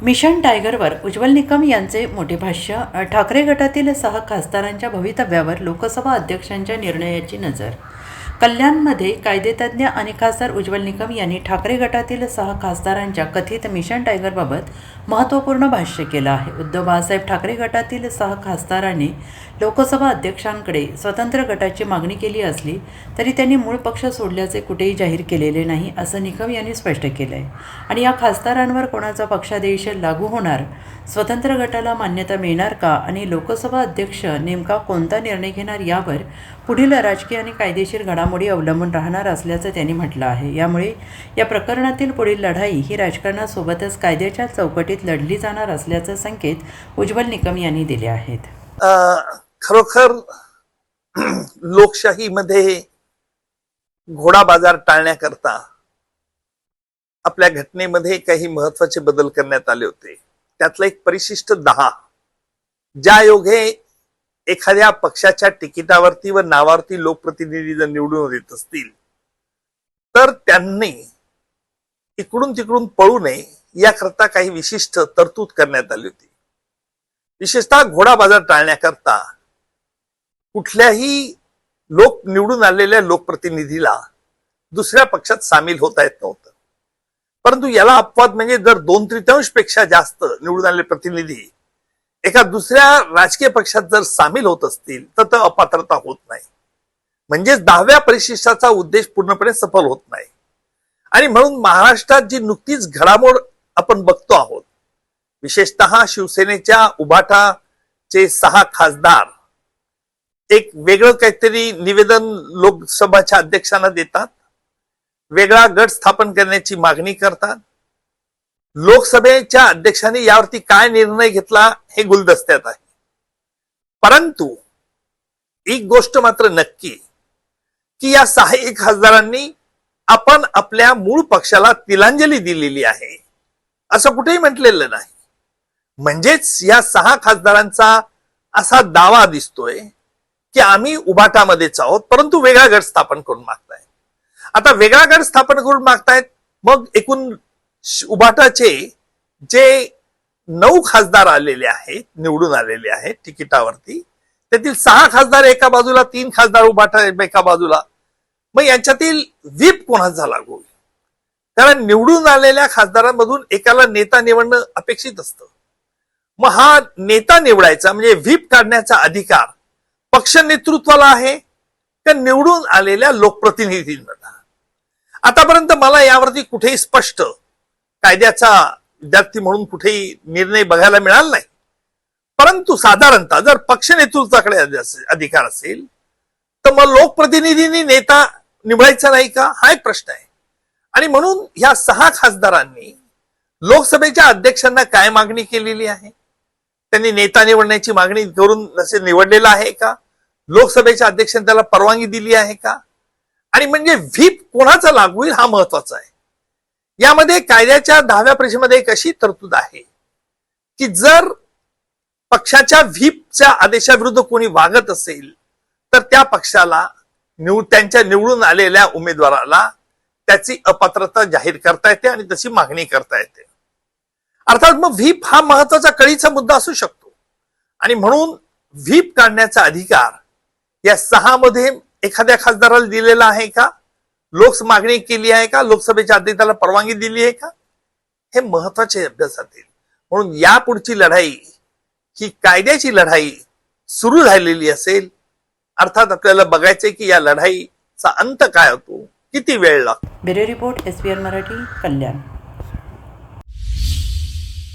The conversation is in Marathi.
मिशन टायगरवर उज्ज्वल निकम यांचे मोठे भाष्य. ठाकरे गटातील 6 खासदारांच्या भवितव्यावर लोकसभा अध्यक्षांच्या निर्णयाची नजर. कल्याणमध्ये कायदेतज्ञ आणि खासदार उज्ज्वल निकम यांनी ठाकरे गटातील 6 खासदारांच्या कथित मिशन टायगरबाबत महत्त्वपूर्ण भाष्य केलं आहे. उद्धव बाळासाहेब ठाकरे गटातील 6 खासदारांनी लोकसभा अध्यक्षांकडे स्वतंत्र गटाची मागणी केली असली तरी त्यांनी मूळ पक्ष सोडल्याचे कुठेही जाहीर केलेले नाही, असं निकम यांनी स्पष्ट केलं आहे. आणि या खासदारांवर कोणाचा पक्षादेश लागू होणार, स्वतंत्र गटाला मान्यता मिळणार का आणि लोकसभा अध्यक्ष नेमका कोणता निर्णय घेणार यावर पुढील राजकीय आणि कायदेशीर घडामोडी अवलंबून राहणार असल्याचं त्यांनी म्हटलं आहे. यामुळे या प्रकरणातील पुढील लढाई ही राजकारणासोबतच कायद्याच्या चौकटीत लढली जाणार असल्याचे संकेत उज्ज्वल निकम यांनी दिले आहेत. खरोखर लोकशाहीमध्ये घोडा बाजार टाळण्याकरता आपल्या घटनेमध्ये काही महत्वाचे बदल करण्यात आले होते. त्यातलं एक परिशिष्ट 10, ज्या योगे एखाद्या पक्षाच्या तिकिटावरती व नावावरती लोकप्रतिनिधी जर निवडून येत असतील तर त्यांनी इकडून तिकडून पळू नये याकरता काही विशिष्ट तरतूद करण्यात आली होती. विशेषतः घोडा बाजार टाळण्याकरता कुठल्याही निवडून आलेल्या लोकप्रतिनिधीला दुसऱ्या पक्षात सामील होता येत नव्हतं. परंतु याला अपवाद म्हणजे जर 2/3 पेक्षा जास्त निवडून आलेले प्रतिनिधी एका दुसऱ्या राजकीय पक्षात जर सामील होत असतील तर तो अपात्रता होत नाही. म्हणजेच 10व्या परिशिष्टाचा उद्देश पूर्णपणे सफल होत नाही. आणि म्हणून महाराष्ट्रात जी नुकतीच घडामोड आपण बघतो आहोत, विशेषतः शिवसेनेच्या उभाटाचे 6 खासदार एक वेगळं काहीतरी निवेदन लोकसभाच्या अध्यक्षांना देतात, वेगळा गट स्थापन करण्याची मागणी करतात. लोकसभेच्या अध्यक्षांनी यावरती काय निर्णय घेतला हे गुलदस्त्यात आहे. परंतु एक गोष्ट मात्र नक्की की या 6 खासदारांनी आपण आपल्या मूळ पक्षाला तिलांजली दिलेली आहे असं कुठेही म्हटलेलं नाही. म्हणजेच या 6 खासदारांचा असा दावा दिसतोय की आम्ही उभाटामध्येच आहोत परंतु वेगळा गट स्थापन करून मागतायत. आता वेगळा गट स्थापन करून मागतायत, मग एकूण उभाटाचे जे 9 खासदार आलेले आहेत, निवडून आलेले आहेत तिकिटावरती, त्यातील 6 खासदार एका बाजूला, 3 खासदार उभाटा एका बाजूला, मग यांच्यातील व्हीप कोणाचा लागू होईल? कारण निवडून आलेल्या खासदारांमधून एकाला नेता निवडणं अपेक्षित असतं. मग हा नेता निवडायचा म्हणजे व्हीप काढण्याचा अधिकार पक्ष नेतृत्वाला आहे का निवडून आलेल्या लोकप्रतिनिधींना? आतापर्यंत मला यावरती कुठेही स्पष्ट कायद्याचा विद्यार्थी म्हणून कुठेही निर्णय बघायला मिळाला नाही. परंतु साधारणतः जर पक्ष नेतृत्वाकडे अधिकार असेल तर मग लोकप्रतिनिधींनी नेता निवडायचा नाही का, हा एक प्रश्न आहे. आणि म्हणून या 6 खासदारांनी लोकसभेच्या अध्यक्षांना काय मागणी केलेली आहे? त्यांनी नेता निवडण्याची मागणी करून नसे निवडलेला आहे का? लोकसभेच्या अध्यक्षांनी त्याला परवानगी दिली आहे का? आणि म्हणजे व्हीप कोणाचा लागू होईल हा महत्वाचा आहे. यामध्ये कायद्याच्या 10व्या परिशिष्टामध्ये एक अशी तरतूद आहे की जर पक्षाच्या व्हीपच्या आदेशाविरुद्ध कोणी वागत असेल तर त्या पक्षाला त्यांच्या निवडून आलेल्या उमेदवाराला त्याची अपात्रता जाहीर करता येते आणि तशी मागणी करता येते. अर्थात मग व्हीप हा महत्वाचा कळीचा मुद्दा असू शकतो. आणि म्हणून व्हीप काढण्याचा अधिकार या 6 मध्ये एखाद्या खासदाराला दिलेला आहे का? मागणी केली आहे का? लोकसभेच्या अध्यक्षाला परवानगी दिली आहे का? हे महत्वाचे अभ्यासातील. म्हणून यापुढची लढाई ही कायद्याची लढाई सुरू झालेली असेल. अर्थात आपल्याला बघायचंय की या लढाईचा अंत काय होतो, किती वेळ लागतो. ब्युरो रिपोर्ट, SBN मराठी, कल्याण.